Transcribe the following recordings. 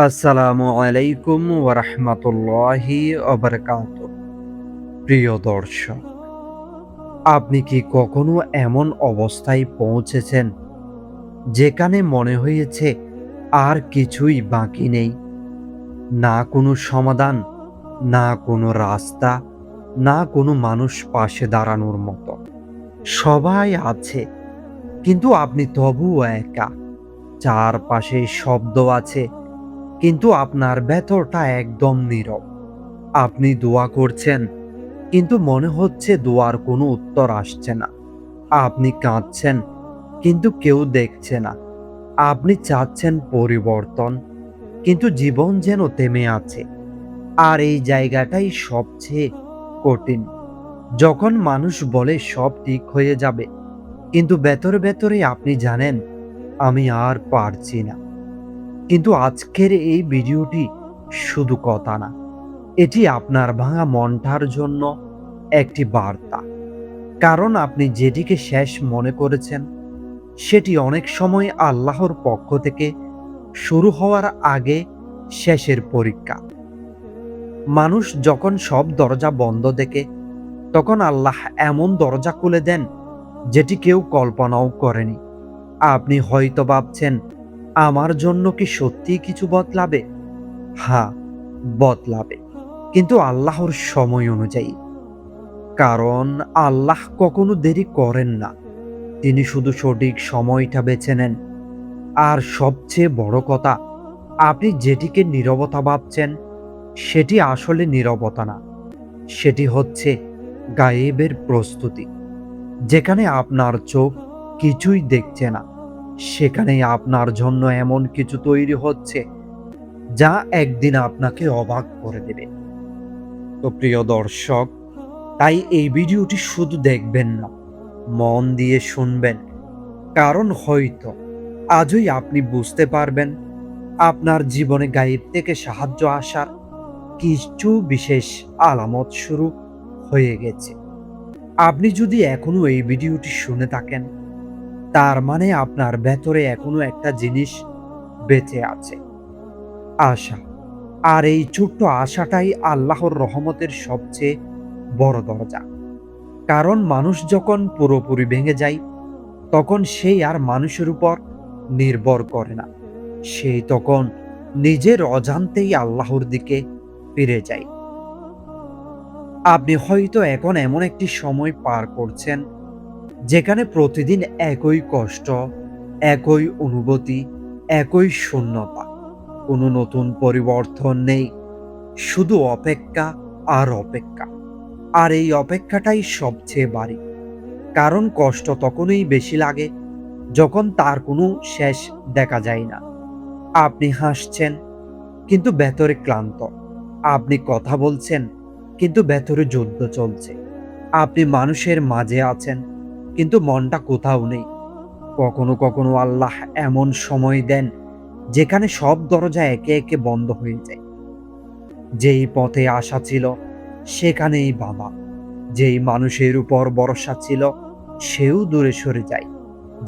আসসালামু আলাইকুম ওয়ারাহমাতুল্লাহি ওয়াবারাকাতুহু। প্রিয় দর্শক, আপনি কি কখনো এমন অবস্থায় পৌঁছেছেন যেখানে মনে হয়েছে আর কিছুই বাকি নেই? না কোনো সমাধান, না কোনো রাস্তা, না কোনো মানুষ পাশে দাঁড়ানোর মতো। সবাই আছে, কিন্তু আপনি তবুও একা। চারপাশে শব্দ আছে, কিন্তু আপনার ভেতরটা একদম নীরব। আপনি দোয়া করছেন, কিন্তু মনে হচ্ছে দোয়ার কোনো উত্তর আসছে না। আপনি কাঁদছেন, কিন্তু কেউ দেখছে না। আপনি চাচ্ছেন পরিবর্তন, কিন্তু জীবন যেন থেমে আছে। আর এই জায়গাটাই সবচেয়ে কঠিন। যখন মানুষ বলে সব ঠিক হয়ে যাবে, কিন্তু ভেতরে ভেতরে আপনি জানেন, আমি আর পারছি না। কিন্তু আজকের এই ভিডিওটি শুধু কথা না, এটি আপনার ভাঙা মনটার জন্য একটি বার্তা। কারণ আপনি যেটিকে শেষ মনে করেছেন, সেটি অনেক সময় আল্লাহর পক্ষ থেকে শুরু হওয়ার আগে শেষের পরীক্ষা। মানুষ যখন সব দরজা বন্ধ দেখে, তখন আল্লাহ এমন দরজা খুলে দেন যেটি কেউ কল্পনাও করেনি। আপনি হয়তো ভাবছেন, আমার জন্য কি সত্যিই কিছু বদলাবে? হ্যাঁ, বদলাবে, কিন্তু আল্লাহর সময় অনুযায়ী। কারণ আল্লাহ কখনো দেরি করেন না। তিনি শুধু সঠিক সময়টা বেছে নেন। আর সবচেয়ে বড় কথা, আপনি যেটিকে নীরবতা ভাবছেন, সেটি আসলে নীরবতা না। সেটি হচ্ছে গায়েবের প্রস্তুতি। যেখানে আপনার চোখ কিছুই দেখছে না, সেখানেই আপনার জন্য এমন কিছু তৈরি হচ্ছে যা একদিন আপনাকে অবাক করে দেবে। তো প্রিয় দর্শক, তাই এই ভিডিওটি শুধু দেখবেন না, মন দিয়ে শুনবেন। কারণ হয়তো আজই আপনি বুঝতে পারবেন আপনার জীবনে গায়েব থেকে সাহায্য আসার কিছু বিশেষ আলামত শুরু হয়ে গেছে। আপনি যদি এখনো এই ভিডিওটি শুনে থাকেন, তার মানে আপনার ভেতরে এখনো একটা জিনিস বেঁচে আছে, আশা। আর এই ছোট্ট আশাটাই আল্লাহর রহমতের সবচেয়ে বড় দরজা। কারণ মানুষ যখন পুরোপুরি ভেঙে যায়, তখন সেই আর মানুষের উপর নির্ভর করে না। সেই তখন নিজের অজান্তেই আল্লাহর দিকে ফিরে যায়। আপনি হয়তো এখন এমন একটি সময় পার করছেন যেখানে প্রতিদিন একই কষ্ট, একই অনুভূতি, একই শূন্যতা। কোনো নতুন পরিবর্তন নেই, শুধু অপেক্ষা আর অপেক্ষা। আর এই অপেক্ষাটাই সবচেয়ে ভারী। কারণ কষ্ট তখনই বেশি লাগে যখন তার কোনো শেষ দেখা যায় না। আপনি হাসছেন, কিন্তু ভেতরে ক্লান্ত। আপনি কথা বলছেন, কিন্তু ভেতরে যুদ্ধ চলছে। আপনি মানুষের মাঝে আছেন, কিন্তু মনটা কোথাও নেই। কখনো কখনো আল্লাহ এমন সময় দেন যেখানে সব দরজা একে একে বন্ধ হয়ে যায়। যেই পথে আশা ছিল, সেখানেই বাধা। যেই মানুষের উপর ভরসা ছিল, সেও দূরে সরে যায়।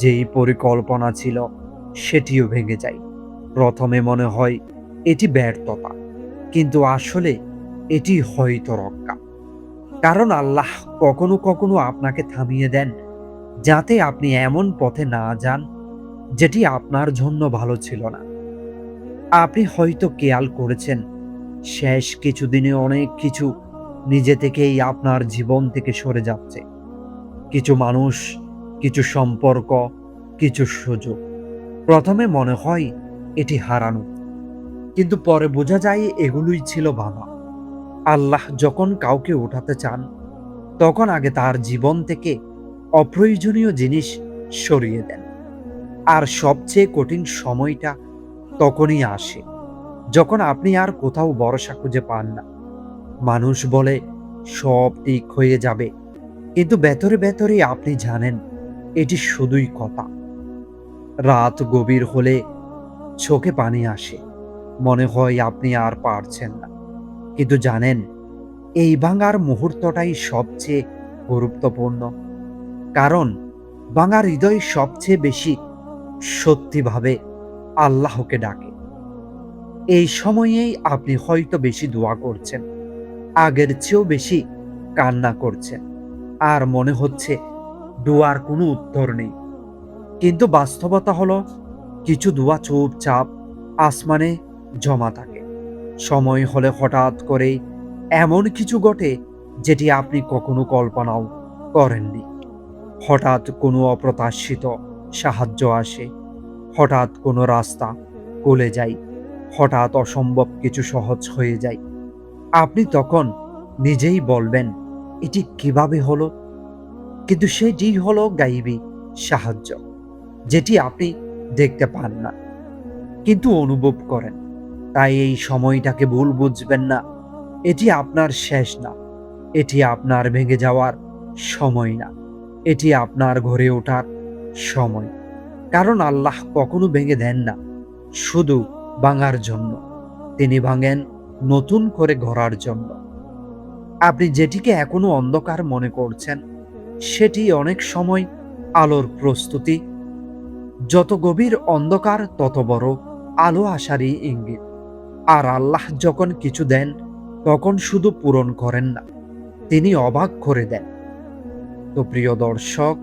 যেই পরিকল্পনা ছিল, সেটিও ভেঙে যায়। প্রথমে মনে হয় এটি ব্যর্থতা, কিন্তু আসলে এটি হয়তো রক্ষা। কারণ আল্লাহ কখনো কখনো আপনাকে থামিয়ে দেন, যাতে আপনি এমন পথে না যান যেটি আপনার জন্য ভালো ছিল না। আপনি হয়তো খেয়াল করেছেন, শেষ কিছুদিনে অনেক কিছু নিজে থেকেই আপনার জীবন থেকে সরে যাচ্ছে। কিছু মানুষ, কিছু সম্পর্ক, কিছু সুযোগ। প্রথমে মনে হয় এটি হারানো, কিন্তু পরে বোঝা যায় এগুলোই ছিল বাধা। আল্লাহ যখন কাউকে উঠাতে চান, তখন আগে তার জীবন থেকে অপ্রয়োজনীয় জিনিস সরিয়ে দেন। আর সবচেয়ে কঠিন সময়টা তখনই আসে যখন আপনি আর কোথাও ভরসা খুঁজে পান না। মানুষ বলে সব ঠিক হয়ে যাবে, কিন্তু ভেতরে ভেতরে আপনি জানেন এটি শুধুই কথা। রাত গভীর হলে চোখে পানি আসে, মনে হয় আপনি আর পারছেন না। কিন্তু জানেন, এই ভাঙার মুহূর্তটাই সবচেয়ে গুরুত্বপূর্ণ। কারণ ভাঙা হৃদয় সবচেয়ে বেশি সত্যিভাবে আল্লাহকে ডাকে। এই সময়েই আপনি হয়তো বেশি দোয়া করছেন, আগের চেয়েও বেশি কান্না করছেন, আর মনে হচ্ছে দোয়ার কোনো উত্তর নেই। কিন্তু বাস্তবতা হলো, কিছু দোয়া চুপচাপ আসমানে জমা থাকে। সময় হলে হঠাৎ করেই এমন কিছু ঘটে যেটি আপনি কখনো কল্পনাও করেননি। হঠাৎ কোনো অপ্রত্যাশিত সাহায্য আসে, হঠাৎ কোনো রাস্তা খুলে যায়, হঠাৎ অসম্ভব কিছু সহজ হয়ে যায়। আপনি তখন নিজেই বলবেন, এটি কিভাবে হলো? কিন্তু সেটি হলো গাইবী সাহায্য, যেটি আপনি দেখতে পান না কিন্তু অনুভব করেন। তাই এই সময়টাকে ভুল বুঝবেন না। এটি আপনার শেষ না, এটি আপনার ভেঙে যাওয়ার সময় না, এটি আপনার ঘরে ওঠার সময়। কারণ আল্লাহ কখনো ভেঙে দেন না শুধু ভাঙার জন্য, তিনি ভাঙেন নতুন করে গড়ার জন্য। আপনি যেটিকে এখনো অন্ধকার মনে করছেন, সেটি অনেক সময় আলোর প্রস্তুতি। যত গভীর অন্ধকার তত বড় আলো আসারই ইঙ্গিত। আর আল্লাহ যখন কিছু দেন, তখন শুধু পূরণ করেন না, তিনি অবাক করে দেন। তো প্রিয় দর্শক,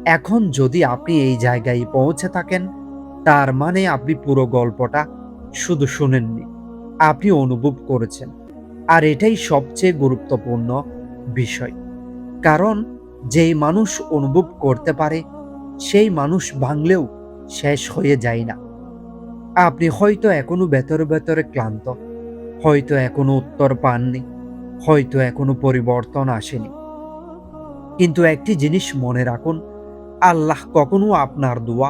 এখন যদি আপনি এই জায়গায় পৌঁছে থাকেন, তার মানে আপনি পুরো গল্পটা শুধু শুনেননি, আপনি অনুভব করেছেন। আর এটাই সবচেয়ে গুরুত্বপূর্ণ বিষয়। কারণ যেই মানুষ অনুভব করতে পারে, সেই মানুষ ভাঙলেও শেষ হয়ে যায় না। আপনি হয়তো এখনো ভেতরে ভেতরে ক্লান্ত, হয়তো এখনো উত্তর পাননি, হয়তো এখনো পরিবর্তন আসেনি। কিন্তু একটি জিনিস মনে রাখুন, আল্লাহ কখনো আপনার দোয়া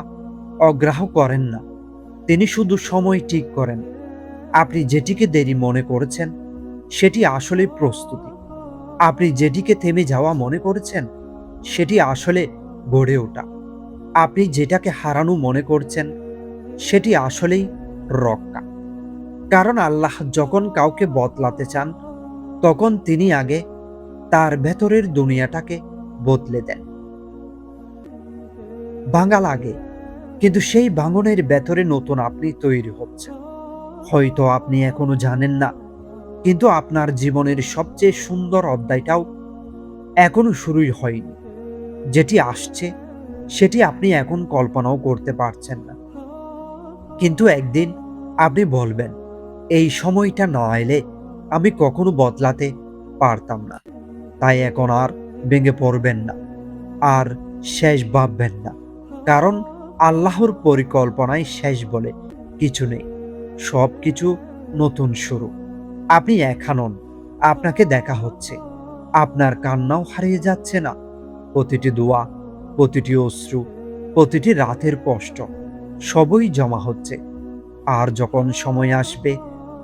অগ্রাহ্য করেন না, তিনি শুধু সময় ঠিক করেন। আপনি যেটিকে দেরি মনে করেছেন, সেটি আসলে প্রস্তুতি। আপনি যেটিকে থেমে যাওয়া মনে করেছেন, সেটি আসলে গড়ে ওঠা। আপনি যেটাকে হারানো মনে করছেন, সেটি আসলেই রক্ষা। কারণ আল্লাহ যখন কাউকে বদলাতে চান, তখন তিনি আগে তার ভেতরের দুনিয়াটাকে বদলে দেন। ভাঙা লাগে, কিন্তু সেই ভাঙনের ভেতরে নতুন আপনি তৈরি হচ্ছেন। হয়তো আপনি এখনো জানেন না, কিন্তু আপনার জীবনের সবচেয়ে সুন্দর অধ্যায়টাও এখনো শুরুই হয়নি। যেটি আসছে, সেটি আপনি এখন কল্পনাও করতে পারছেন না। কিন্তু একদিন আপনি বলবেন, এই সময়টা না এলে আমি কখনো বদলাতে পারতাম না। তাই এখন আর ভেঙে পড়বেন না, আর শেষ ভাববেন না। কারণ আল্লাহর পরিকল্পনায় শেষ বলে কিছু নেই। সবকিছু নতুন শুরু। আপনি একা নন, আপনাকে দেখা হচ্ছে। আপনার কান্নাও হারিয়ে যাচ্ছে না। প্রতিটি দোয়া, প্রতিটি অশ্রু, প্রতিটি রাতের কষ্ট সবই জমা হচ্ছে। আর যখন সময় আসবে,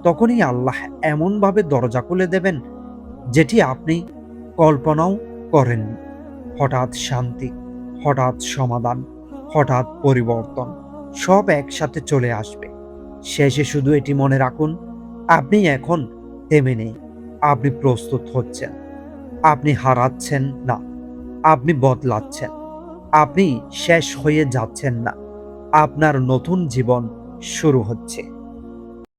তখনই আল্লাহ এমনভাবে দরজা খুলে দেবেন, যেটি আপনি কল্পনাও করেননি। হঠাৎ শান্তি, হঠাৎ সমাধান, হঠাৎ পরিবর্তন, সব একসাথে চলে আসবে। শেষে শুধু এটি মনে রাখুন, আপনি এখন থেমে নেই, আপনি প্রস্তুত হচ্ছেন। আপনি হারাচ্ছেন না, আপনি বদলাচ্ছেন। আপনি শেষ হয়ে যাচ্ছেন না, আপনার নতুন জীবন শুরু হচ্ছে।